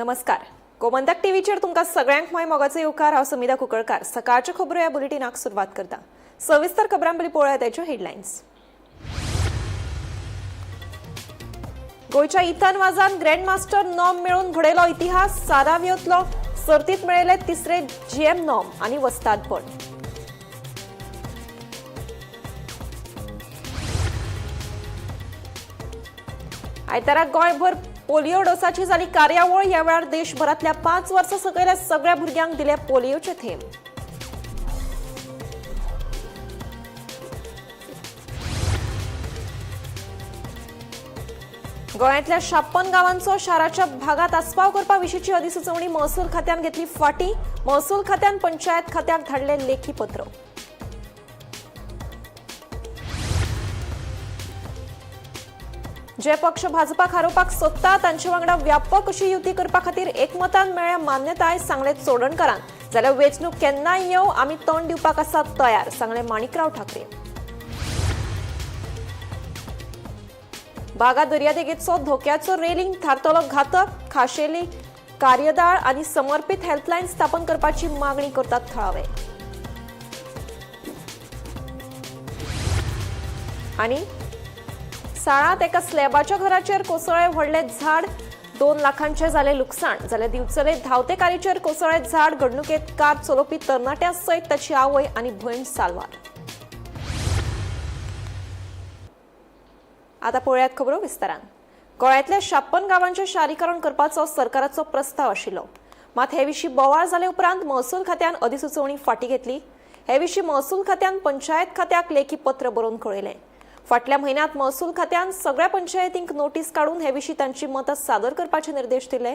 नमस्कार. गोमंतक टीव्हीचेर तुमकां सगळ्यांक मोगाचो येवकार. हांव समिधा कुंकळकार. सकाळच्या खबरो ह्या बुलेटिनाक सुरवात करता. सविस्तर खबरां पयलीं पळोवया ताच्यो हेडलायन्स. गोंयच्या इथन वाजान ग्रँड मास्टर नॉम मेळून घडयलो इतिहास. साराव्योतलो सर्तीत मेळयले तिसरे जीएम नॉम आनी वस्तादपण. आयतारा गोंयभर पोलिओ डोसाची जाली कार्यावळ. ह्या वेळार देशभरातल्या 5 वर्सां सकयल्या सगळ्या भुरग्यांक दिले पोलिओचे थेंब. गोंयांतल्या 56 गावांचो शाराच्या भागात आस्पाव करपा विशींची अधिसुचोवणी महसूल खात्यान घेतली फाटीं. महसूल खात्यान पंचायत खात्याक धाडले लेखी पत्र. जे पक्ष भाजपाक हारोवपाक सोदता तांचे वांगडा व्यापक अशी युती करपा खातीर एकमतान मेळ्ळ्या मान्यताय, सांगले चोडणकारान. जाल्यार वेंचणूक केन्नाय येवं, आमी तोंड दिवपाक आसात तयार, सांगले माणिकराव ठाकरे. बागा दर्यादेगेचो धोक्याचो रेलिंग थारतलो घातक. खाशेली कार्यदाळ आनी समर्पीत हेल्पलायन स्थापन करपाची मागणी करतात थळावे. आनी साळांत एका स्लॅबाच्या घराचेर कोसळ्ळे व्हडले झाड. 2 लाखांचे जाले लुकसाण. जाल्यार दिवचले धांवते कारयेचेर कोसळ्ळे झाड. घडणुकेंत कार चलोवपी तरणाट्या सयत ताची आवय आनी भयण साल्वार. आता पळयात खबरो विस्तारान. गोंयांतल्या 56 गावांचें शारीकरण करपाचो सरकाराचो प्रस्ताव आशिल्लो. मात हे विशीं बोवाळ जाले उपरांत महसूल खात्यान अधिसुचोवणी फाटीं घेतली. हे विशीं महसूल खात्यान पंचायत खात्याक लेखी पत्र बरोवन कळयलें. फाटल्या म्हयन्यांत महसूल खात्यान सगळ्या पंचायतींक नोटीस काडून हे विशीं तांची मतां सादर करपाचे निर्देश दिले.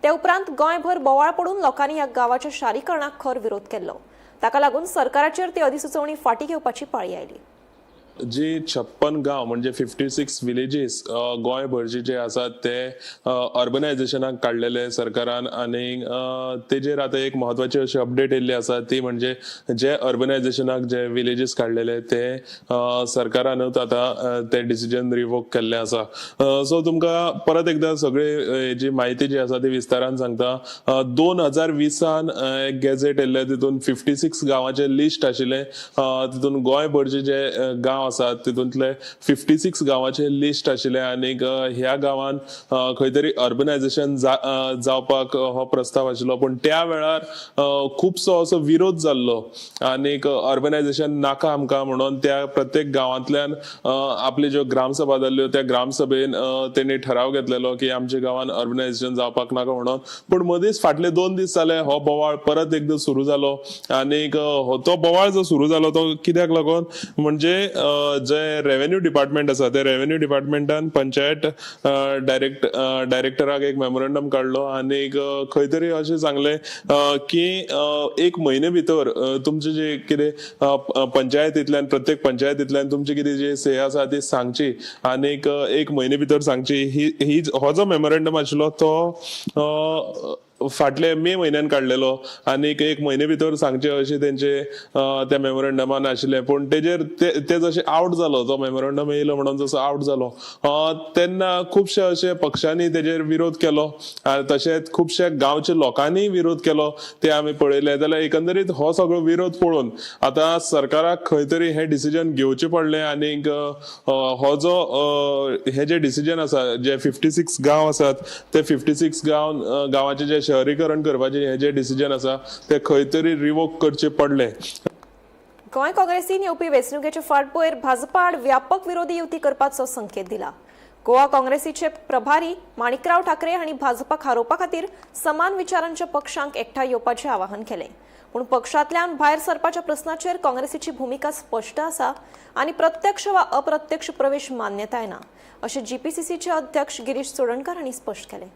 ते उपरांत गोंयभर बोवाळ पडून लोकांनी ह्या गांवाच्या शारीकरणाक खर विरोध केल्लो. ताका लागून सरकाराचेर ती अधिसुचोवणी फाटीं घेवपाची पाळी आयली. जी 56 गांव म्हणजे 56 विलेजेस गोंयभरचे जे आसात ते अर्बनायझेशनाक काडलेले सरकारान. आनी तेजेर आतां एक म्हत्वाची अशी अपडेट येयल्ली आसा, ती म्हणजे जे अर्बनायझेशनाक जे विलेजेस काडलेले ते सरकारानूच आतां ते डिसिजन रिवोक केल्ले आसा. सो तुमकां परत एकदा सगळे जी म्हायती जी आसा ती विस्तारान सांगता. 2020 एक गॅझेट येयल्ले, तितून 56 गांवांचे लिस्ट आशिल्ले. तितून गोंयभरचे जे गांव आसात तितूंतले 56 गांवांचे लिस्ट आशिल्ले. आनी ह्या गांवान खंय तरी अर्बनायझेशन जावपाक हो प्रस्ताव आशिल्लो. पण त्या वेळार खुबसो असो विरोध जाल्लो आनी अर्बनायझेशन नाका आमकां म्हणून त्या प्रत्येक गांवांतल्यान आपली ज्यो ग्रामसभा जाल्ल्यो त्या ग्रामसभेन तेणी ठराव घेतलेलो की आमच्या गांवान अर्बनायझेशन जावपाक नाका म्हणून. पण मदींच फाटले 2 दीस जाले हो बोवाळ परत एकदा सुरू जालो. आनी तो बोवाळ जो सुरू जालो तो कित्याक लागून म्हणजे जे रेव्हेन्यू डिपार्टमेंट आसा ते रेव्हेन्यू डिपार्टमेंटान पंचायत डायरेक्टराक एक मेमोरंडम काडलो आनी खंय तरी अशें सांगले की 1 म्हयने भितर तुमचे जे कितें पंचायतींतल्यान प्रत्येक पंचायतींतल्यान तुमची कितें जी से आसा ती सांगची आनी 1 म्हयने भितर सांगची. ही हो जो मेमोरंडम आशिल्लो तो फाटले मे म्हयन्यान काडलेलो आनी 1 म्हयने भितर सांगचे अशें तेंचे त्या मेमोरंडमान आशिल्लें. पूण तेजेर ते जशें आउट जालो, तो मेमोरंडम येयलो म्हणून जसो आउट जालो तेन्ना खुबशे अशे पक्षांनी तेजेर विरोध केलो. तशेंच खुबशे गांवच्या लोकांनी विरोध केलो ते आमी पळयले. जाल्यार एकंदरीत हो सगळो विरोध पळोवन आतां सरकाराक खंय तरी हे डिसिजन घेवचें पडलें. आनी हो जो हे जे डिसिजन आसा, जे 56 गांव आसात ते 56 गांवाचे जे शहरीकरण करपाचे हे जे डिसिजन आसा ते खंय तरी रिवोक करचे पडले. गोंय काँग्रेसीन येवपी वेंचणुकेचे फाटभुंयेर भाजपा आड व्यापक विरोधी युती करपाचो संकेत दिला. गोवा काँग्रेसीचे प्रभारी माणिकराव ठाकरे हांणी भाजपाक हारोवपा खातीर समान विचारांच्या पक्षांक एकठांय येवपाचें आवाहन केलें. पूण पक्षांतल्यान भायर सरपाच्या प्रस्नाचेर काँग्रेसीची भुमिका स्पश्ट आसा आनी प्रत्यक्ष वा अप्रत्यक्ष प्रवेश मान्यताय ना, अशें जीपीसीसीचे अध्यक्ष गिरीश चोडणकार हांणी स्पश्ट केलें.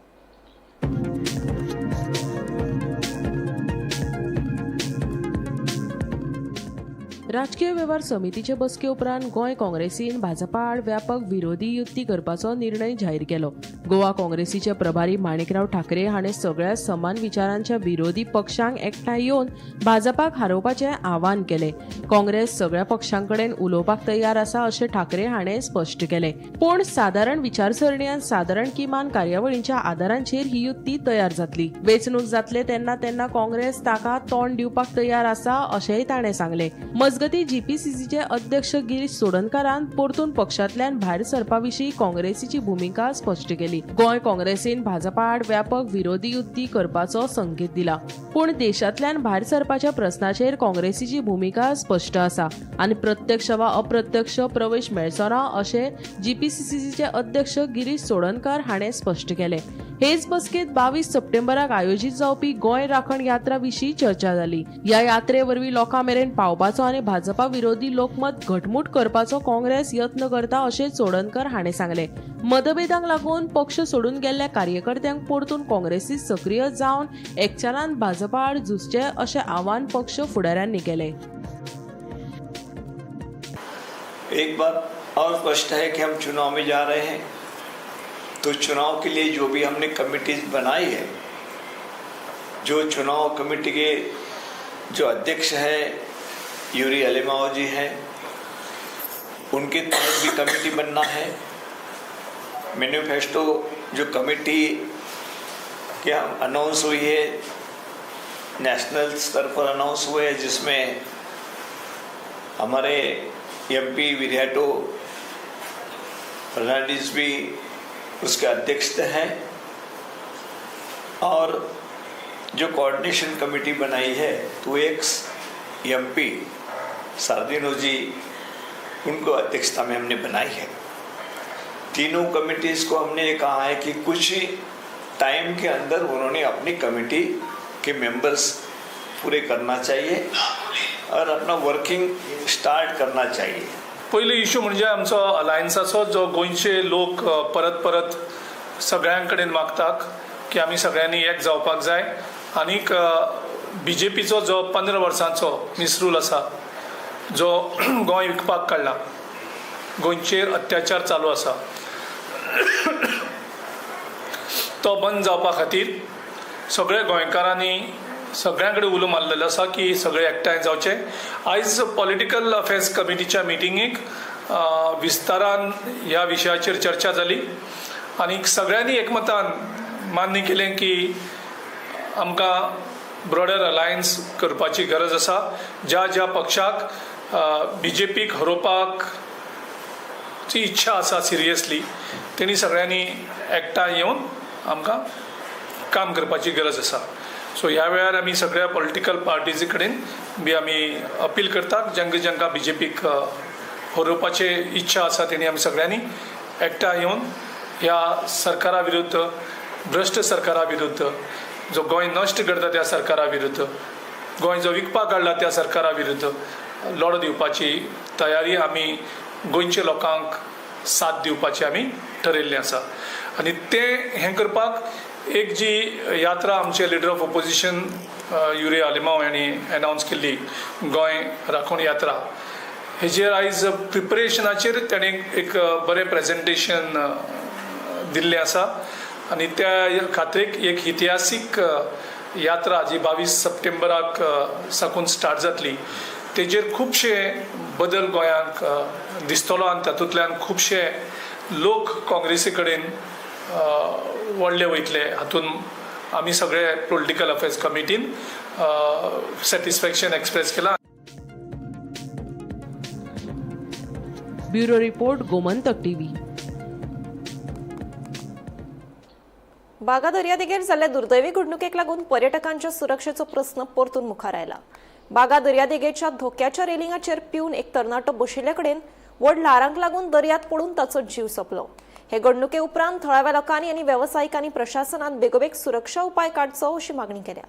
राजकीय वेव्हार समितीचे बसके उपरांत गोंय काँग्रेसीन भाजपा आड व्यापक विरोधी युती करपाचो निर्णय जाहीर केलो. गोवा काँग्रेसीचे प्रभारी माणिकराव ठाकरे हाणें सगळ्या समान विचारांच्या विरोधी पक्षांक एकठांय येवन भाजपाक हारोवपाचें आवाहन केलें. काँग्रेस सगळ्या पक्षांकडेन उलोवपाक तयार आसा अशें ठाकरे हाणें स्पश्ट केलें. पूण सादारण विचारसरणीन सादारण किमान कार्यावळींच्या आदारांचेर ही युती तयार जातली. वेंचणूक जातले तेन्ना काँग्रेस ताका तोंड दिवपाक तयार आसा अशेंय ताणें सांगलें. मजगतीं जीपीसीसीचे अध्यक्ष गिरीश चोडणकारान परतून पक्षांतल्यान भायर सरपा-विशीं काँग्रेसीची भुमिका स्पश्ट केली. गोंय काँग्रेसीन भाजपा आड व्यापक विरोधी युती करपाचो संकेत दिला. पूण देशांतल्यान भायर सरपाच्या प्रस्नाचेर काँग्रेसीची भुमिका स्पश्ट आसा आनी प्रत्यक्ष वा अप्रत्यक्ष प्रवेश मेळचो ना अशें जीपीसीसीचे अध्यक्ष गिरीश चोडणकार हाणें स्पश्ट केलें. हेच बसकेत 22 सप्टेंबराक आयोजीत जावपी गोंय राखण यात्रा विशीं चर्चा जाली. ह्या यात्रे वरवीं लोकां मेरेन पावपाचो आनी भाजपा विरोधी लोकमत घटमूट करपाचो काँग्रेस यत्न करता अशें चोडणकर हाणें सांगलें. मतभेदांक लागून पक्ष सोडून गेल्ल्या कार्यकर्त्यांक परतून काँग्रेसीत सक्रीय जावन एकचारान भाजपा आड झुजचें अशें आवाहन पक्ष फुडाऱ्यांनी केलें. एक बात और स्पष्ट है कि हम चुनाव में जा रहे हैं, तो चुनाव के लिए जो भी हमने कमिटीज बनाई है, जो चुनाव कमेटी के जो अध्यक्ष हैं यूरी अलेमाओ जी हैं, उनके तहत भी कमेटी बनना है. मैनिफेस्टो जो कमेटी क्या अनाउंस हुई है, नेशनल स्तर पर अनाउंस हुए है, जिसमें हमारे एमपी विरियाटो फर्नांडिस भी उसके अध्यक्ष हैं, और जो कोऑर्डिनेशन कमेटी बनाई है तो एमपी सार्दिनो जी, उनको अध्यक्षता में हमने बनाई है. तीनों कमिटीज को हमने ये कहा है कि कुछ ही टाइम के अंदर उन्होंने अपनी कमेटी के मेंबर्स पूरे करना चाहिए और अपना वर्किंग स्टार्ट करना चाहिए. पयलो इश्यू म्हणजे आमचो अलायन्साचो, जो गोंयचे लोक परत परत सगळ्यां कडेन मागतात की आमी सगळ्यांनी एक जावपाक जाय. आनीक बीजेपीचो जो 15 वर्सांचो मिसरूल आसा, जो गोंय विकपाक काडला, गोंयचेर अत्याचार चालू आसा, तो बंद जावपा खातीर सगळ्या गोंयकारांनी सगळ्यां कडेन उलो मारलेलो आसा की सगळे एकठांय जावचे. आयज पॉलिटिकल अफेर्स कमिटीच्या मिटिंगेक विस्तारान ह्या विशयाचेर चर्चा जाली आनी सगळ्यांनी एकमतान मान्य केलें की आमकां ब्रॉडर अलायन्स करपाची गरज आसा. ज्या ज्या पक्षाक बीजेपीक हरोवपाक ची इच्छा आसा सिरियसली, तेणी सगळ्यांनी एकठांय येवन आमकां काम करपाची गरज आसा. सो ह्या वेळार आमी सगळ्या पॉलिटिकल पार्टीज कडेन बी आमी अपील करतात, जांकां बीजेपीक हरोवपाची इच्छा आसा तेणी आमी सगळ्यांनी एकठांय येवन ह्या सरकारा विरुद्ध, भ्रश्ट सरकारा विरुद्ध, जो गोंय नश्ट करता त्या सरकारा विरुद्ध, गोंय जो विकपाक काडला त्या सरकारा विरुद्ध लढो दिवपाची तयारी आमी गोंयच्या लोकांक साथ दिवपाची आमी ठरयल्लें आसा. आनी तें हें करपाक एक जी यात्रा आमचे leader of opposition Yuri Alemao हांणी अनाउन्स केल्ली, गोंय राखण यात्रा, हेजेर आयज प्रिपरेशनाचेर ताणें एक बरें प्रेजेंटेशन दिल्लें आसा. आनी त्या खातीर एक इतिहासीक यात्रा जी 22 सप्टेंबराक साकून स्टार्ट जातली, तेजेर खुबशे बदल गोंयांक दिसतलो आनी तातूंतल्यान खुबशे लोक काँग्रेसी कडेन वळले वयतले. हातून आमी सगळे पॉलिटिकल अफेर्स कमिटीन सॅटिस्फॅक्शन एक्सप्रेस केला. Bureau report, Gomantak TV. बागा दर्यादेगेर जाल्ल्या दुर्दैवी घडणुकेक लागून पर्यटकांच्या सुरक्षेचो प्रस्न परतून मुखार आयला. बागा दर्यादेगेच्या धोक्याच्या रेलिंगाचेर पिवन एक तरणाटो बशिल्ले कडेन व्हड ल्हारांक लागून दर्यांत पडून ताचो जीव सोंपलो. हे घडणुके उपरांत थळाव्या लोकांनी आनी वेवसायिकांनी प्रशासनान बेगोबेग सुरक्षा उपाय काडचो अशी मागणी केल्या.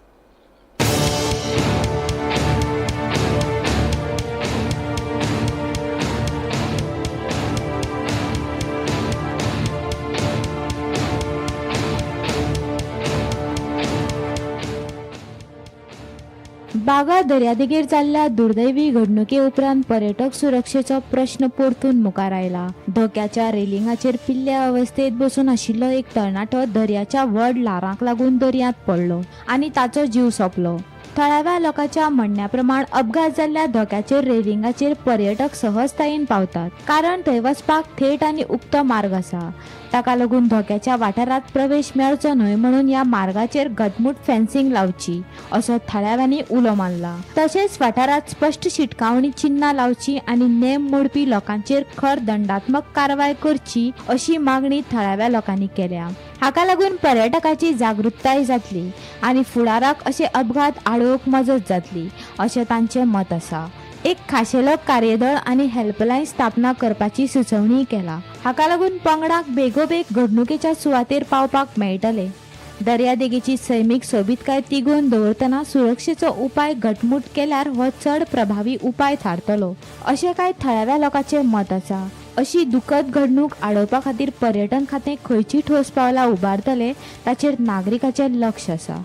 बागा दर्यादेगेर जाल्ल्या दुर्दैवी घडणुके उपरांत पर्यटक सुरक्षेचो प्रश्न परतून मुखार आयला. धोक्याच्या रेलिंगाचेर पिल्ल्या अवस्थेत बसून आशिल्लो एक तरणाटो दर्याच्या व्हड ल्हारांक लागून दर्यांत पडलो आनी ताचो जीव सोंपलो. थळाव्या लोकांच्या म्हणण्याप्रमाण अपघात जाल्ल्या धोक्याचेर रेलिंगाचेर पर्यटक सहजतायेन पावतात, कारण थंय वचपाक थेट आनी उक्तो मार्ग आसा. ताका लागून धोक्याच्या वाठारांत प्रवेश मेळचो न्हय म्हणून ह्या मार्गाचेर घटमूट फेन्सिंग लावची असो थळाव्यांनी उलो मारला. तशेंच वाठारांत स्पश्ट शिटकावणी चिन्हां लावची आनी नेम मोडपी लोकांचेर खर दंडात्मक कारवाय करची अशी मागणी थळाव्या लोकांनी केल्या. हाका लागून पर्यटकाची जागृताय जातली आनी फुडाराक अशे अपघात आडोवंक मजत जातली अशें तांचें मत आसा. एक खाशेलो कार्यदळ आनी हेल्पलायन स्थापना करपाची सुचोवणी केला. हाका लागून पंगडाक बेगोबेग घडणुकेच्या सुवातेर पावपाक मेळटले. दर्यादेगेची सैमीक सोबीतकाय तिगोवन दवरतना सुरक्षेचो उपाय घटमूट केल्यार हो चड प्रभावी उपाय थारतलो अशें कांय थळाव्या लोकांचें मत आसा. अशी दुखद घडणूक आडोवपा खातीर पर्यटन खातें खंयची ठोस पावलां उबारतले ताचेर नागरिकांचें लक्ष आसा.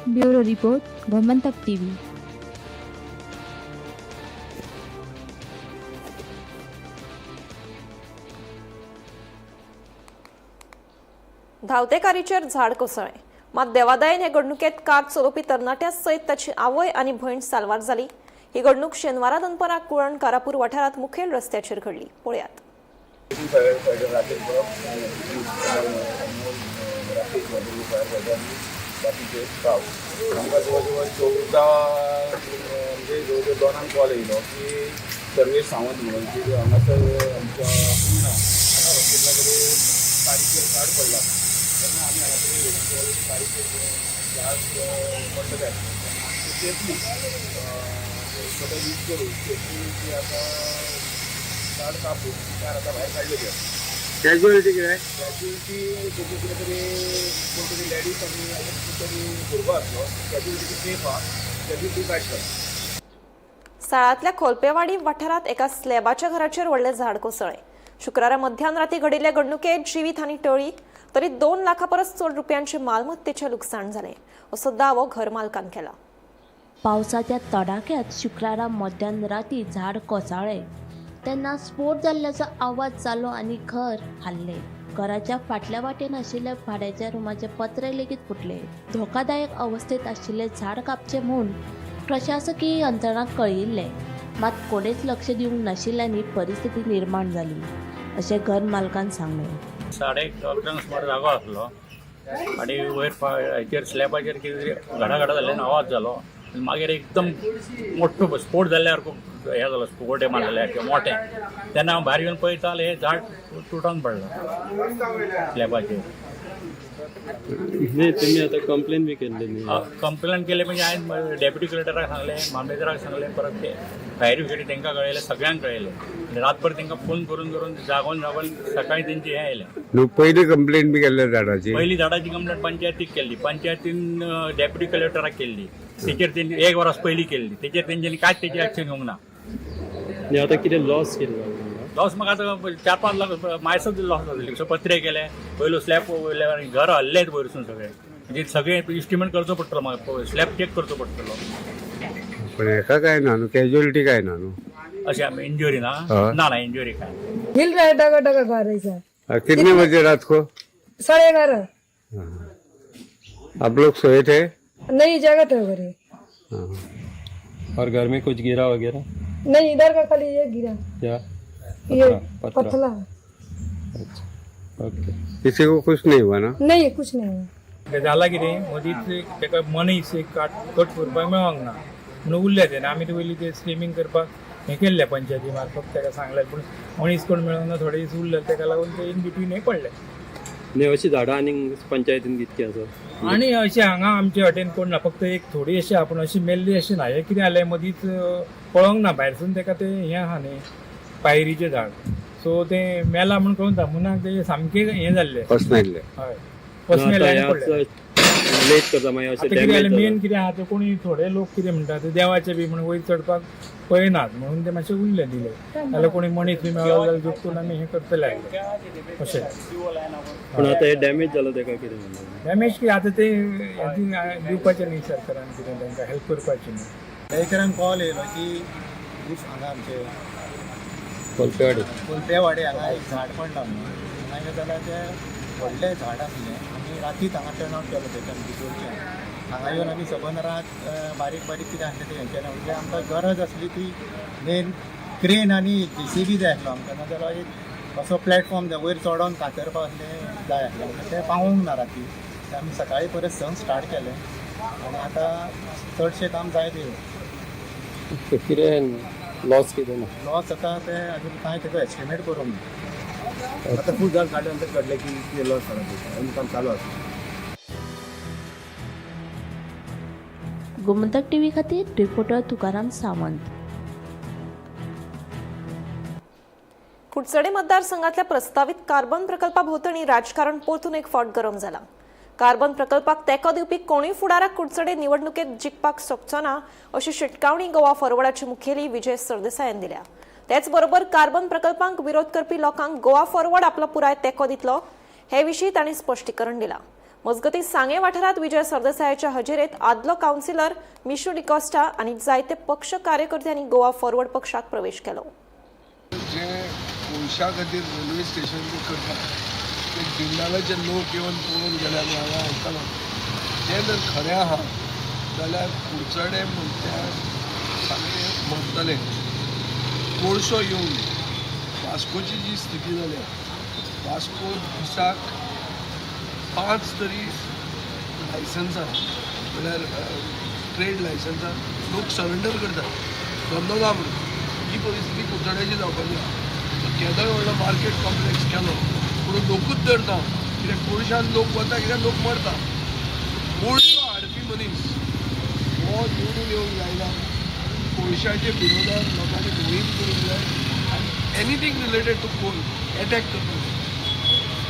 Bureau report, Gomantak TV. धांवतेकारीचेर झाड कोसळ्ळें. मात देवादायेन हे घडणुकेंत कार चलोवपी तरणाट्या सयत ताची आवय आनी भयण साल्वार जाली. ही घडणूक शेनवारा दनपारां कुळण कारापूर वाठारांत मुखेल रस्त्याचेर घडली. पळयात. बाकीचे गांव आमकां जवळ जवळ 14 म्हणजे जवळ जवळ 2 कॉल येयलो की सर्वेश सावंत म्हणून की हांगासर आमच्या पुण्या हॉस्पिटला कडेन तारीखेर झाड पडला तेन्ना आमी हांगा कडेन तारीखेर झाड पडलेले सेफली सगळें यूज करून सेफली की आतां झाड कापून कार आतां भायर काडलेली आसा. कॅज्युअलिटी कितें? कॅज्युअलिटी कितें तरी कोण तरी लेडीज आनी तरी भुरगो आसलो. कॅज्युअलिटी सेफ आहा, कॅज्युअलिटी कांयच ना. साळांतल्या खोलपेवाडी वाठारांत एका स्लॅबाच्या घराचेर व्हडलें झाड कोसळ्ळें. शुक्रारा मध्यान राती घडिल्ले घडणुकेत जिवीतहानी टळ्ळी, तरी 2 लाखां परस चड रुपयांचे मालमत्तेचें लुकसाण जालें असो दावो घर मालकान केला. पावसाच्या तडाख्यात शुक्रारा मध्यान राती झाड कोसळ्ळें. तेन्ना स्फोट जाल्ल्याचो आवाज जालो आनी घर हाल्लें. घराच्या फाटल्या वाटेन आशिल्ल्या भाड्याच्या रुमाचे पत्रे लेगीत फुटले. धोकादायक अवस्थेत आशिल्लें झाड कापचें म्हूण प्रशासकीय यंत्रणांक कळयिल्लें, मात कोणेच लक्ष दिवंक नाशिल्ल्यानी परिस्थिती निर्माण जाली अशें घर मालकान सांगलें. 11:30 सुमार जागो आसलो आनी वयर हाचेर स्लॅबाचेर कितें घडा जाल्ल्यान आवाज जालो. मागीर एकदम मोठो स्फोट जाल्ल्यार हे जालो, स्फोट मारलेले मोठे. तेन्ना हांव भायर येवन पळयता जाल्यार हे झाड तुटून पडलां स्लॅबाचेर. तुम्ही आता कंप्लेन बी केल्ली न्ही? कंप्लेन केले म्हणजे हांवें डेप्युटी कलेक्टराक सांगलें, मामलेदाराक सांगलें, परत ते फायर ब्रिगेडी तांकां कळयलें, सगळ्यांक कळयलें. रातभर तांकां फोन करून जागोन सकाळीं तेंची हें आयलें. पयली कंप्लेन बी केल्ल्या झाडाची? पहिली झाडाची कंप्लेंट पंचायतीक केल्ली. पंचायतीन डेप्युटी कलेक्टराक केल्ली. तेचेर तेंची 1 वरास पयलीं केल्ली. तेचेर तेंच्यांनी कांयच तेची एक्शन घेवंक ना. आता कितें लॉस केलो? लॉस म्हाका आतां 4-5 लाख मायसच लॉस जातली. सो पत्रे केले, पयलो स्लॅब वयल्यार घर हल्लेत वयरसून सगळे. म्हणजे सगळें इस्टिमेट करचो पडटलो, म्हाका स्लॅब चॅक करचो पडटलो. पण हेका काय ना न्हू, कॅज्युअलिटी काय ना न्हू? अशें आमी इंजुरी ना ना इंजुरी काय. हिल रहा है टका घर ऐसा. कितने बजे रात को? 11:30. आप लोग सोए थे? नहीं, जगह है घरे. और घर में कुछ गिरा वगैरह? नहीं, इधर का खाली ये गिरा. क्या? ये पथला. अच्छा, ओके. किसी को कुछ नहीं हुआ ना? नहीं, कुछ नहीं हुआ. झाला कितें मदींच ताका मनीस एक कट करपाक मेळोंक ना म्हणून उरले ते. आमी ते पयलीं ते स्लिमींग करपाक हें केल्लें पंचायती मार्फत, ताका सांगलें, पूण मनीस कोण मेळोंक ना. थोडे दीस उरले, ताका लागून ते इन बिटवीन हें पडलें. नाही अशी झाडां आनीक पंचायतीन कितकी आसा? आनी अशें हांगा आमचे वाटेन कोण ना, फक्त एक थोडी अशी आपूण अशी मेल्ली अशी ना. हें कितें जालें मदींच पळोवंक ना भायरसून, ताका ते हें आहा न्ही पायरीचें झाड, सो तें मेला म्हूण कळून मुनाक ते सामकें हें जाल्लें. फसनायल्ले? हय, फसमेले आनी पडले. लेट करता मागीर अशें डॅमेज मेन कितें आहा ते कोणी थोडे लोक कितें म्हणटा ते देवाचे बी म्हणून वयर चडपाक पळयनात म्हणून ते मातशें उरले दिले जाल्यार कोणी मनीस बी मेळ्ळो जाल्यार जोगतून आमी हें करतले अशें पूण आतां हे डॅमेज जालो तेका कितें म्हणटा डॅमेज कितें आतां ते दिवपाचें न्ही सरकारान कितें तांकां हेल्प करपाची न्ही गोंयकारांक कॉल येयलो की हांगा आमचे कोलपेवाडी हांगा एक झाड पडला म्हणून हांगा जाल्यार ते व्हडलें झाड आसलें आमी रातीच हांगा टर्न आवट केलो तेच्यान भितरच्यान हांगा येवन आमी सबंद रात बारीक बारीक कितें आसलें तें हें केलें म्हणजे आमकां गरज आसली ती मेन क्रेन आनी JCB जाय आसलो आमकां नाजाल्यार एक असो प्लॅटफॉर्म जाय वयर चडोन कातरपाक असलें जाय आसलें आमकां तें पावूंक ना राती तें आमी सकाळीं परत संक स्टार्ट केलें आनी आतां चडशें काम जायत येयलें कितें लॉस कितें ना लॉस आतां ते अजून कांय तेका एस्टिमेट करूंक ना आतां खूब जाण काडले नंतर कळलें की कितें लॉस जाला तें काम चालू आसा गोमंतक टीव्ही खातीर रिपोर्टर तुकाराम सावंत. कुडचडे मतदारसंघातल्या प्रस्तावित कार्बन प्रकल्पाभोवतणी राजकारण परतून एक फावट गरम जाला. कार्बन प्रकल्पाक तेंको दिवपी कोणूय फुडाराक कुडचडे निवडणुकेत जिखपाक शकचो ना अशी शिटकावणी गोवा फॉरवर्डाचे मुखेली विजय सरदेसायान दिल्या. त्याच बरोबर कार्बन प्रकल्पांक विरोध करपी लोकांक गोवा फॉरवर्ड आपलो पुराय तेंको दितलो हे विशीं तांणी स्पश्टीकरण दिलां. मजगतीं सांगे वाठारांत विजय सरदेसायाच्या हजेरेंत आदलो कावन्सिलर मिशू डिकॉस्टा आनी जायते पक्ष कार्यकर्त्यांनी गोवा फॉरवर्ड पक्षात प्रवेश केलो. जे कोळशा खातीर रेल्वे स्टेशन करतात ते जिल्ल्याचे लोक येवन पळोवन गेले आमी हांगा आयकलां तें जर खरें आहा जाल्यार कुडचडे म्हणटा सामकें म्हणटले कोळसो येवन वास्कोची जी स्थिती जाल्या वास्को दिसाक 5 तरी लायसन्सां म्हळ्यार ट्रेड लायसन्सां लोक सरेंडर करतात धंदो ना म्हणून ही परिस्थिती कुडचड्याची जावपाची आहा. केदोय व्हडलो मार्केट कॉम्प्लेक्स केलो पूण लोकूच धरता कित्याक कोळशान लोक वता कित्याक लोक मरता. कोळसो हाडपी मनीस हो निवडून येवंक जायना. कोळशाचे विरोधात लोकांनी मोहीम करूंक जाय आनी anything related to coal attack करपाक जाय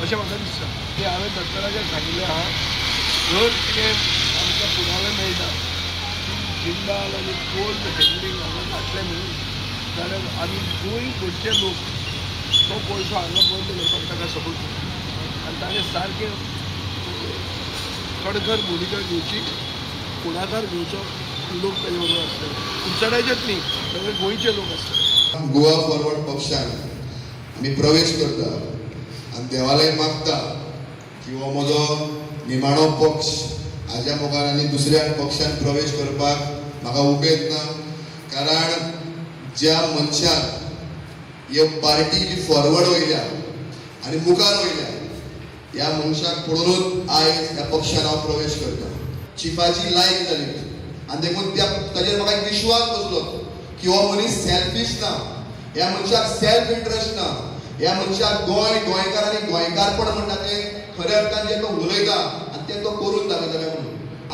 अशें म्हाका दिसता. ते हांवें सरकाराचेर सांगिल्लें आहा जर कितें आमकां पुरावे मेळटा जिंदाल आनी कोल्ड हँडलिंग हांगा घातलें न्हू जाल्यार आमी गोंय गोंयचे लोक तो कोळसो हांगा बंद करपाक ताका सपोर्ट करता आनी ताणें सारकें कडकर भुमिका घेवची फुडाकार घेवचो लोक ताजे बरोबर आसतले. कुडचड्याचेच न्ही सगळे गोंयचे लोक आसतले. गोवा फॉरवर्ड पक्षान आमी प्रवेश करता आनी देवालय मागता की हो म्हजो निमाणो पक्ष हाज्या मुखार आनी दुसऱ्या पक्षान प्रवेश करपाक म्हाका उमेद ना. कारण ज्या मनशाक ह्यो पार्टी जी फॉरवर्ड वयल्या आनी मुखार वयल्या ह्या मनशाक पळोवनूच आयज ह्या पक्षान हांव प्रवेश करता. चिफाची लायक जाली आनी देखून ताजेर म्हाका एक विश्वास बसलो की हो मनीस सेल्फीश ना. ह्या मनशाक सेल्फ इंट्रस्ट ना. ह्या मनशाक गोंयकार आनी गोंयकारपण म्हणटा तें खऱ्या अर्थान जें तो उलयता आनी तें तो करून दाखयतले म्हणून.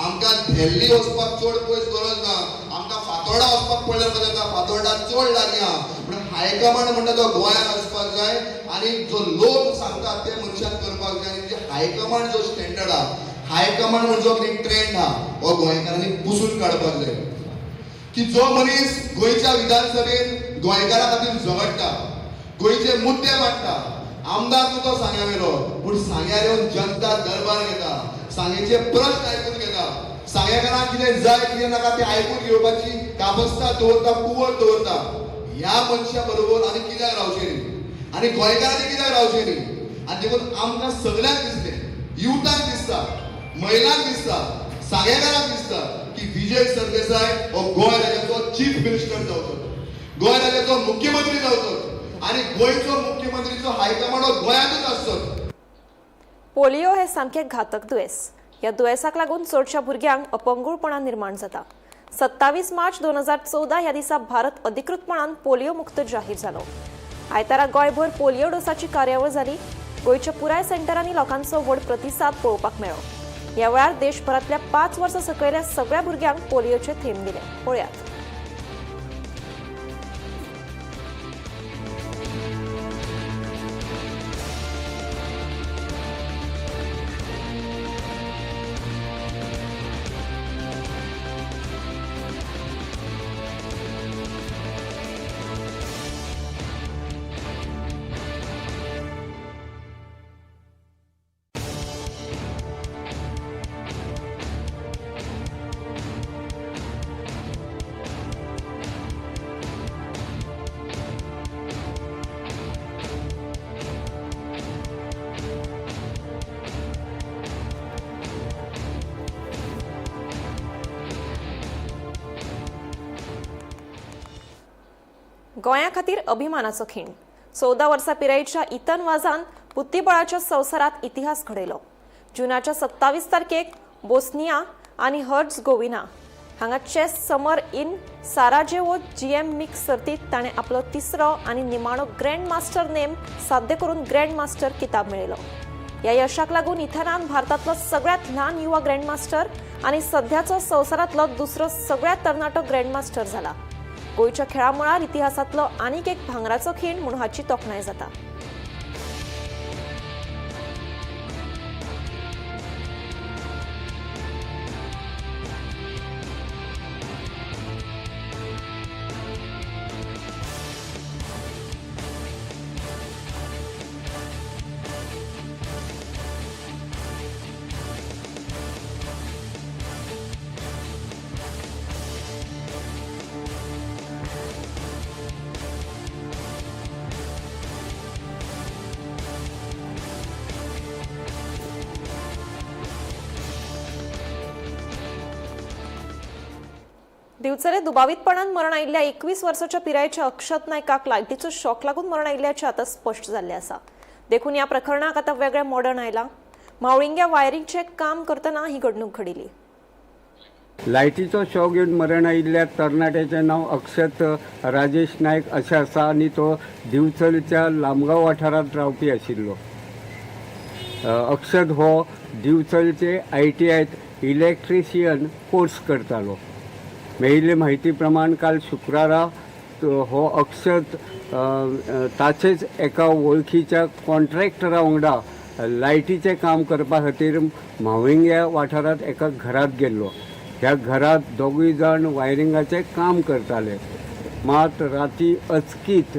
आमकां धेल्ली वचपाक चड पयस गरज ना. आमकां फातोर्डा वचपाक पडल्यार कशें जाता फातोर्डा चड लागीं आहा पूण हायकमांड म्हणटा तो गोंयांत आसपाक जाय आनी जो लोक सांगता ते मनशान करपाक जाय. आनी जे हायकमांड जो स्टँडर्ड आहा हायकमांड म्हणजे जो एक ट्रेंड आहा हो गोंयकारांनी पुसून काडपाक जाय. की जो मनीस गोंयच्या विधानसभेत गोंयकारा खातीर झगडटा गोंयचे मुद्दे मांडटा आमदार तो सांग्यावेलो पूण सांग्यार येवन जनता दरबार घेता सांगेचे प्रश्न आयकून घेता सांगेकारांक कितें जाय कितें नाका तें आयकून घेवपाची काबस्ता दवरता कुवत दवरता. ह्या मनशा बरोबर आनी कित्याक रावचें न्ही आनी गोंयकारांनी कित्याक रावचें न्ही. आनी देखून आमकां सगळ्यांक दिसलें युथाक दिसता महिलांक दिसता सांगेकारांक दिसता की विजय सरदेसाय हो गोंय राज्याचो चीफ मिनिस्टर जावचो गोंय राज्याचो मुख्यमंत्री जावचो आनी गोंयचो मुख्यमंत्रीचो हायकमांड हो गोंयांतूच आसचो. पोलिओ हे सामके घातक दुयेंस. ह्या दुयेंसाक लागून चडशा भुरग्यांक अपंगूळपणां निर्माण जाता. 27 मार्च 2014 ह्या दिसा भारत अधिकृतपणान पोलिओ मुक्त जाहीर जालो. आयतारा गोंयभर पोलिओ डोसाची कार्यावळ जाली. गोंयच्या पुराय सेंटरांनी लोकांचो व्हड प्रतिसाद पळोवपाक मेळ्ळो. ह्या वेळार देशभरांतल्या 5 वर्सां सकयल्या सगळ्या भुरग्यांक पोलिओचे थेंब दिले. पळयात. गोंया खातीर अभिमानाचो खीण 14 वर्सां पिरायेच्या इतन वाझान बुद्धीबळाच्या संवसारात इतिहास घडयलो. जुनाच्या 27 तारखेक बोस्निया आनी हर्झगोविना हांगा chess summer in Sarajevo GM mix सर्तीत ताणें आपलो तिसरो आनी निमाणो ग्रँड मास्टर नेम साध्य करून ग्रँड मास्टर किताब मेळयलो. ह्या यशाक लागून इथनान भारतांतलो सगळ्यात ल्हान युवा ग्रँड मास्टर आनी सध्याचो संवसारांतलो दुसरो सगळ्यात तरणाटो ग्रँड मास्टर जाला. गोंयच्या खेळा मळार इतिहासांतलो आनीक एक भांगराचो खीण म्हूण हाची तोखणाय जाता. दिवचले दुबावीतपणान मरण आयिल्ल्या 21 वर्साच्या पिरायेच्या अक्षत नायकाक लायटीचो शॉक लागून मरण आयिल्ल्याचे आतां स्पश्ट जाल्ले आसा. देखून ह्या प्रकरणाक आतां वेगळें मॉडर्न आयलां. मावळिंग्या वायरींगचें काम करतना ही घडणूक घडिल्ली. लायटीचो शॉक घेवन मरण आयिल्ल्या तरणाट्याचें नांव अक्षत राजेश नायक अशें आसा आनी तो दिवचलच्या लामगांव वाठारांत रावपी आशिल्लो. अक्षत हो दिवचलचे ITIत इलेक्ट्रिशियन कोर्स करतालो. मेळिल्ले म्हायती प्रमाण काल शुक्रारा हो अक्षत ताचेच एका वळखीच्या कॉन्ट्रॅक्टरा वांगडा लायटीचें काम करपा खातीर म्हावळिंग्या वाठारांत एका घरांत गेल्लो. ह्या घरांत दोगूय जाण वायरिंगाचें काम करताले. मात राती अचकीत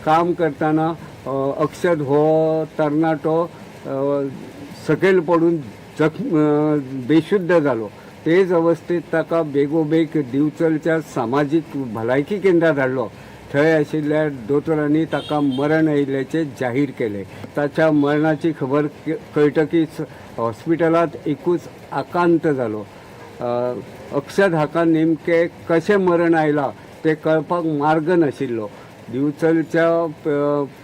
काम करतना अक्षत हो तरणाटो सकयल पडून बेशुद्ध जालो. तेच अवस्थेत ताका बेगोबेग दिवचलच्या सामाजीक भलायकी केंद्रांत हाडलो. थंय आशिल्ल्या दोतोरांनी ताका मरण आयिल्ल्याचें जाहीर केलें. ताच्या मरणाची खबर कळटकीच हॉस्पिटलांत एकूच आकांत जालो. अक्षत हाका नेमकें कशें मरण आयलां तें कळपाक मार्ग नाशिल्लो. दिवचलच्या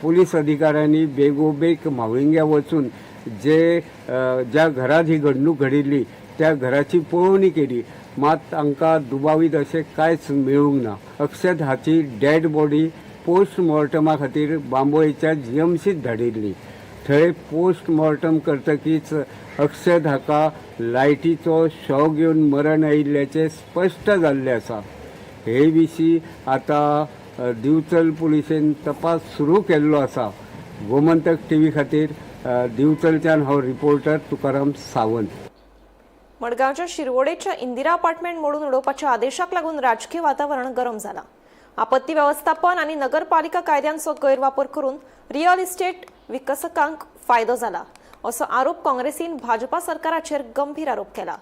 पुलीस अधिकाऱ्यांनी बेगोबेग म्हावळिंग्या वचून ज्या घरांत ही घडणूक घडिल्ली त्या घराची पळोवणी केली. मात तांकां दुबावीत अशें कांयच मेळूंक ना. अक्षत हाची डेड बॉडी पोस्ट मॉर्टमा खातीर बांबोळेच्या GMCत धाडिल्ली. थंय पोस्ट मॉर्टम करतकीच अक्षत हाका लायटीचो शॉक घेवन मरण आयिल्ल्याचें स्पश्ट जाल्लें आसा. हे विशीं आतां दिवचल पुलिसेन तपास सुरू केल्लो आसा. गोमंतक TV खातीर दिवचलच्यान हांव रिपोर्टर तुकाराम सावंत. मडगांवच्या शिरवडेच्या इंदिरा अपार्टमेंट मोडून उडोवपाच्या आदेशाक लागून राजकीय वातावरण गरम जालां. आपत्ती वेवस्थापन आनी नगरपालिका कायद्यांचो गैरवापर करून रियल इस्टेट विकसकांक फायदो जाला असो आरोप काँग्रेसीन भाजपा सरकाराचेर गंभीर आरोप केला.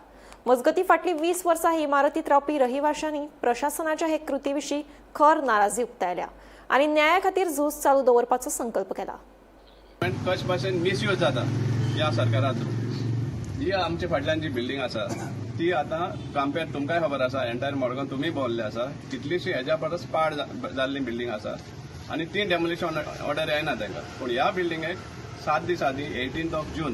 मजगती फाटली 20 वर्सां हे इमारतीत रावपी रहिवाशांनी प्रशासनाच्या हे कृती विशीं खर नाराजी उक्तायल्या आनी न्याया खातीर झूज चालू दवरपाचो संकल्प केला. कशे भाशेन मिसयूज जाता ह्या सरकाराचो. ही आमचे फाटल्यान जी बिल्डींग आसा ती आतां कम्पेर तुमकांय खबर आसा एंटायर मडगांव तुमी भोंवल्ले आसा कितलीशी हेज्या परस पाड जाल्ली बिल्डींग आसा आनी ती डेमोलिशन ऑर्डर येना तांकां. पूण ह्या बिल्डींगेक 7 दीस आदी 18 जून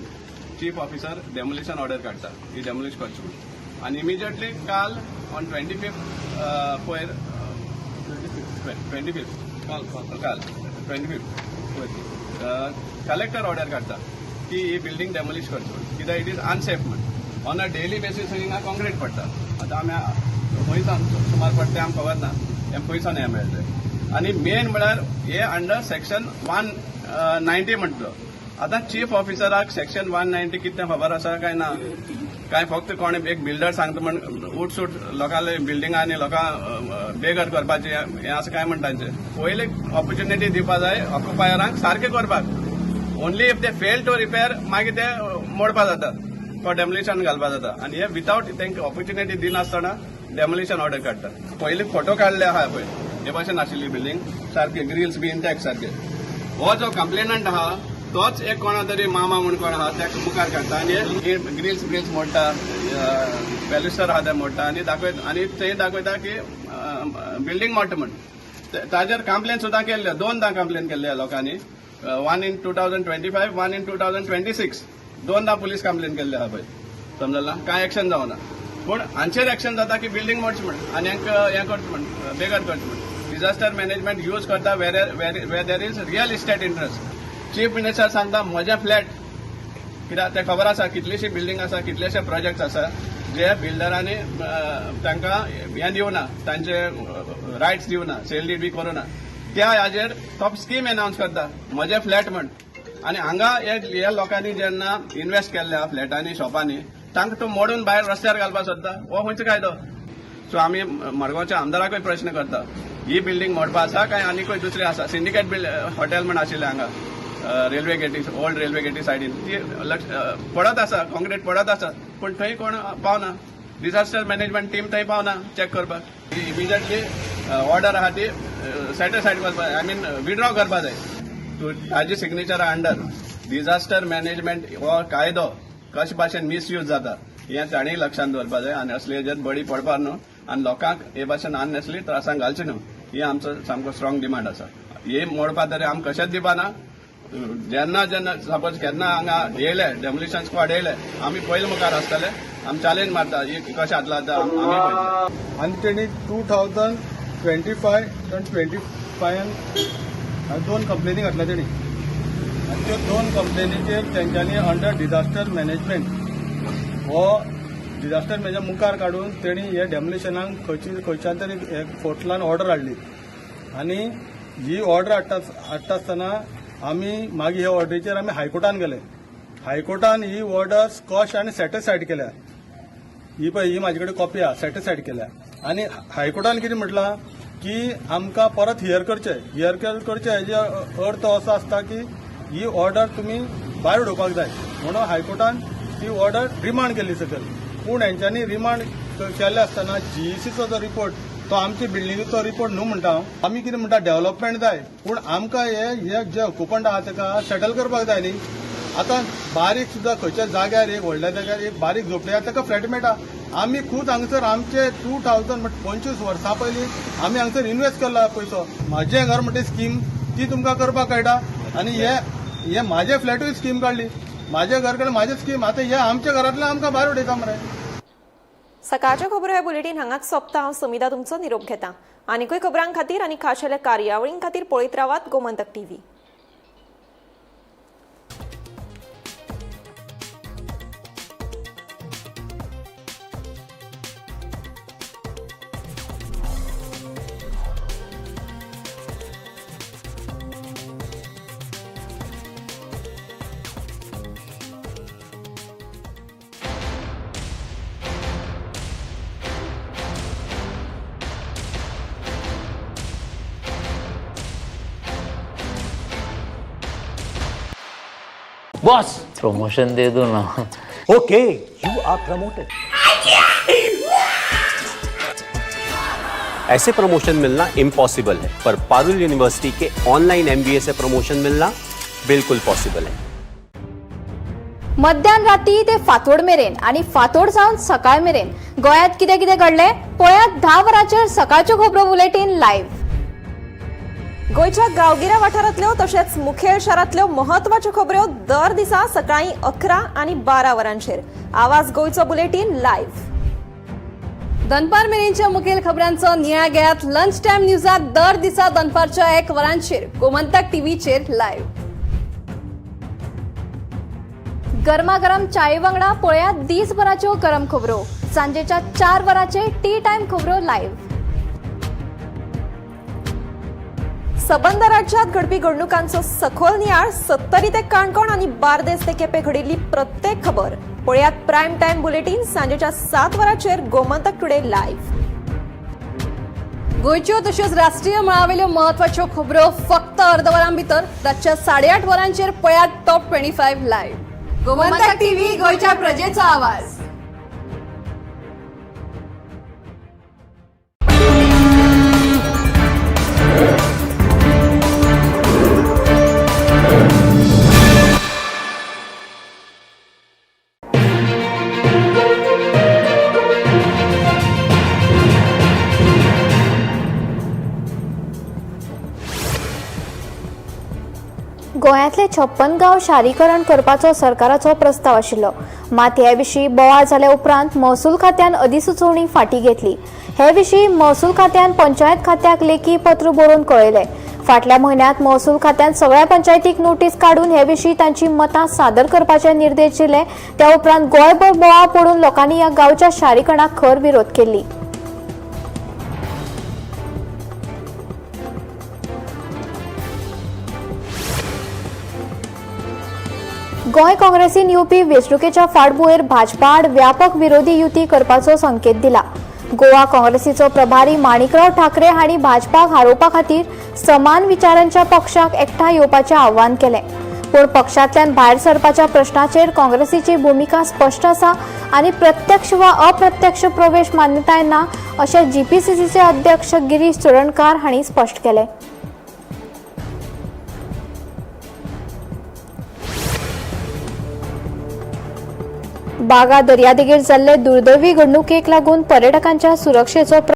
चीफ ऑफिसर डेमोलिशन ऑर्डर काडटा ही डेमोलिश करची म्हणून. आनी इमिजिएटली काल ऑन 25 पयर 25 काल 25 कलेक्टर ऑर्डर काडटा की ही बिल्डींग डेमोलिश करची म्हणून. कित्याक इट इज अनसेफ म्हणून. ऑन अ डेली बेसीस हिंगा कॉन्क्रीट पडटा. आतां आमी खंयसान सुमार पडटा आमकां खबर ना हें खंयसान हें मेळटलें. आनी मेन म्हळ्यार हे अंडर सेक्शन 190 म्हणटलो. आतां चीफ ऑफिसराक सेक्शन 190 कितें खबर आसा काय ना काय फक्त कोण एक बिल्डर सांगता म्हण उठसूट लोकांले बिल्डिंगा आनी लोकां बेगर करपाचें हें आसा काय म्हण तांचें. पयलीं ऑपॉर्च्युनिटी दिवपा जाय ऑक्युपायरांक सारकें करपाक. Only if they fail to repair मागीर ते मोडपा जाता तो डेमोलिशन घालपा जाता. आनी हे विथावट तांकां ऑपॉर्च्युनिटी दिनासतना डेमोलिशन ऑर्डर काडटा. पयलीं फोटो काडले आहा पळय हे भाशेन आशिल्ली बिल्डींग सारके ग्रिल्स बी इंटॅक्ट सारके. हो जो कंप्लेनंट आहा तोच एक कोणा तरी मामा म्हूण कोण आहा त्या मुखार काडटा आनी ग्रिल्स मोडटा पॅलिस्टर आहा ते मोडटा आनी दाखयता आनी थंय दाखयता की बिल्डींग मोडटा म्हण. ताजेर कंप्लेन सुद्दां केल्ले, 2दा कंप्लेन केल्ले लोकांनी, वन इन 2025, वन इन 2026, 2दा पुलीस कंप्लेन केल्ले आहा पळय, समजला कांय एक्शन जावना. पूण हांचेर एक्शन जाता की बिल्डींग मोडचें म्हण आनी हें करचें म्हण, बेगर करचें म्हण. डिझास्टर मॅनेजमेंट यूज करता where there is real estate interest. Chief minister सांगता म्हजे फ्लॅट, कित्याक ते खबर आसा कितलीशी बिल्डींग आसा, कितलेशे प्रोजेक्ट्स आसा जे बिल्डरांनी तांकां हें दिवना, तांचे रायट्स दिवना, सेल डीड बी करूना. त्या हाजेर तो स्कीम अनाउन्स करता म्हजे फ्लॅट म्हण. आनी हांगा हे लोकांनी जेन्ना इन्वेस्ट केल्ले आहा फ्लॅटांनी, शॉपांनी, तांकां तो मोडून भायर रस्त्यार घालपाक सोदता, हो खंयचो कायदो? सो आमी मडगांवच्या आमदाराकूय प्रश्न करता, ही बिल्डींग मोडपा आसा काय आनीकूय दुसरी आसा? सिंडिकेट हॉटेल म्हण आशिल्लें हांगा railway Getty, old railway Getty सायडीन, ती पडत आसा, कॉन्क्रीट पडत आसा, पूण थंय कोण पावना. डिझास्टर मॅनेजमेंट टीम थंय पावना चॅक करपाक. इमिजिएटली ऑर्डर आहा ती सॅटिस्फायड करपाक, आय मीन विड्रॉ करपाक जाय. ताजी सिग्नेचरा अंडर डिझास्टर मॅनेजमेंट हो कायदो कशे भाशेन मिसयूज जाता हें ताणीय लक्षांत दवरपाक जाय. आनी असले हेजेर बळी पडपाक न्हू, आनी लोकांक हे भाशेन अननेसली त्रासांक घालचे न्हू, ही आमचो सामको स्ट्रॉंग डिमांड आसा. हे मोडपा तरी आमी कशेंच दिवपाना. जेन्ना सपोज केन्ना हांगा येयले, डेमोलिशन स्क्वॉड येयले, आमी पयले मुखार आसतले, आमी चॅलेंज मारता कशें आतला आमी पळयता. आनी तेणी 2025 2 कंप्लेनी घातल्या तेणी. आनी त्यो 2 कंप्लेनीचेर तेंच्यांनी अंडर डिझास्टर मॅनेजमेंट हो डिझास्टर मॅनेजमेंट मुखार काडून तेणी हे डेमोलिशनाक खंयच्यान तरी कोर्टान ऑर्डर हाडली. आनी ही ऑर्डर हाडटा आसतना आमी मागीर ह्या ऑर्डरीचेर आमी हायकोर्टान गेले. हायकोर्टान ही ऑर्डर स्कॉश आनी सॅटिस्फायड केल्या. ही पळय, ही म्हाजे कडेन कॉपी आहा, सॅटिस्फायड केल्या. आनी हायकोर्टान कितें म्हटलां की आमकां परत हियर करचे हेजे अर्थ असो आसता की ही ऑर्डर तुमी भायर उडोवपाक जाय म्हणून हायकोर्टान ती ऑर्डर रिमांड केल्ली सकयल. पूण हेंच्यांनी रिमांड केल्ले आसतना जीईसीचो जो रिपोर्ट तो आमच्या बिल्डिंगेचो रिपोर्ट न्हू म्हणटा हांव. आमी कितें म्हणटा डेव्हलपमेंट जाय, पूण आमकां हे जे ऑक्युपंट आहा ताका सेटल करपाक जाय न्ही. आतां बारीक सुद्दां खंयच्या जाग्यार एक व्हडल्या जाग्यार एक बारीक झोपडी आहा ताका फ्लॅट मेळटा. आमी खूद हांगसर आमचे 2025 वर्सां पयलीं आमी हांगसर इन्वेस्ट केल्लो पयसो. म्हाजें घर म्हणटा स्कीम ती तुमकां करपाक कळटा. आनी हे म्हाजे फ्लॅटूय स्कीम काडली, म्हाजे घर कडे म्हाजे स्कीम. आतां हे आमच्या घरांतल्यान आमकां भायर उडयता मरे. सकाळच्या खबरो हे बुलेटिन हांगाच सोंपता. हांव समिता तुमचो निरोप घेता. आनीकूय खबरां खातीर आनी खाशेल्या कार्यावळीं खातीर पळयत रावात गोमंतक टीव्ही. बॉस प्रमोशन दे दो ना. Okay, you are promoted. ऐसे प्रमोशन मिलना इम्पॉसिबल है, पर पारुल यूनिवर्सिटी के ऑनलाइन MBA से प्रमोशन मिलना बिल्कुल पॉसिबल है. मध्यान राती ते फातोड मेरेन आणि फातोड सावन सकाळ मेरेन गोयात कितें कितें घडले पळयात 10 वरांचेर सकाळच्यो खबरो बुलेटिन लायव्ह. गोयच्या गांवगिऱ्या वाठारांतल्यो तशेंच मुखेल शारांतल्यो म्हत्वाच्यो खबरो दर दिसा सकाळीं 11 आनी 12 वरांचेर. आवाज गोयचो बुलेटिन लायव्ह. दनपार मेरेनच्या मुखेल खबरांचो नियाळ घेयात लंच टायम न्यूजात दर दिसा दनपारच्या 1 वरांचेर गोमंतक टीव्हीचेर लायव्ह. गरमागरम चाये वांगडा पळयात दिसभराच्यो गरम खबरो. सांजेच्या 4 वरांचेर टी टायम खबरो लायव्ह. सबंद राज्यात घडपी घडणुकांचो सखोल नियाळ 70 ते काणकोण आनी बार्देस ते केपें घडिल्ली प्रत्येक खबर पळयात प्रायम टायम बुलेटिन सांजेच्या 7 वरांचेर गोमंतक टुडे लायव्ह. गोयच्यो तशेंच राष्ट्रीय मळावेल्यो महत्वाच्यो खबरो फक्त अर्दवरां भितर रातच्या 8:30 वरांचेर पळयात टॉप 25 लायव्ह. गोमंतक टीव्ही गोयच्या प्रजेचो आवाज. गोंयांतले 56 गांव शारीकरण करपाचो सरकाराचो प्रस्ताव आशिल्लो, मात हे विशीं बोवाळ जाल्या उपरांत महसूल खात्यान अधिसुचोवणी फाटीं घेतली. हे विशीं महसूल खात्यान पंचायत खात्याक लेखी पत्र बरोवन कळयलें. फाटल्या म्हयन्यांत महसूल खात्यान सगळ्या पंचायतीक नोटीस काडून हे विशीं तांची मतां सादर करपाचे निर्देश दिले. त्या उपरांत गोंयभर बोवाळ पडून लोकांनी ह्या गांवच्या शारीकरणाक खर विरोध केल्ली. गोंय काँग्रेसीन येवपी वेंचणुकेच्या फाटभुंयेर भाजपा आड व्यापक विरोधी युती करपाचो संकेत दिला. गोवा काँग्रेसीचो प्रभारी माणिकराव ठाकरे हांणी भाजपाक हारोवपा खातीर समान विचारांच्या पक्षाक एकठांय येवपाचें आव्हान केलें. पूण पक्षांतल्यान भायर सरपाच्या प्रश्नाचेर काँग्रेसीची भुमिका स्पश्ट आसा आनी प्रत्यक्ष वा अप्रत्यक्ष प्रवेश मान्यताय ना अशें जीपीसीसीचे अध्यक्ष गिरीश चोडणकार हांणी स्पश्ट केलें. बागा दर्यादेगेर जाल्ले दुर्दैवी घडणुकेक लागून पर्यटकांच्या सुरक्षेचो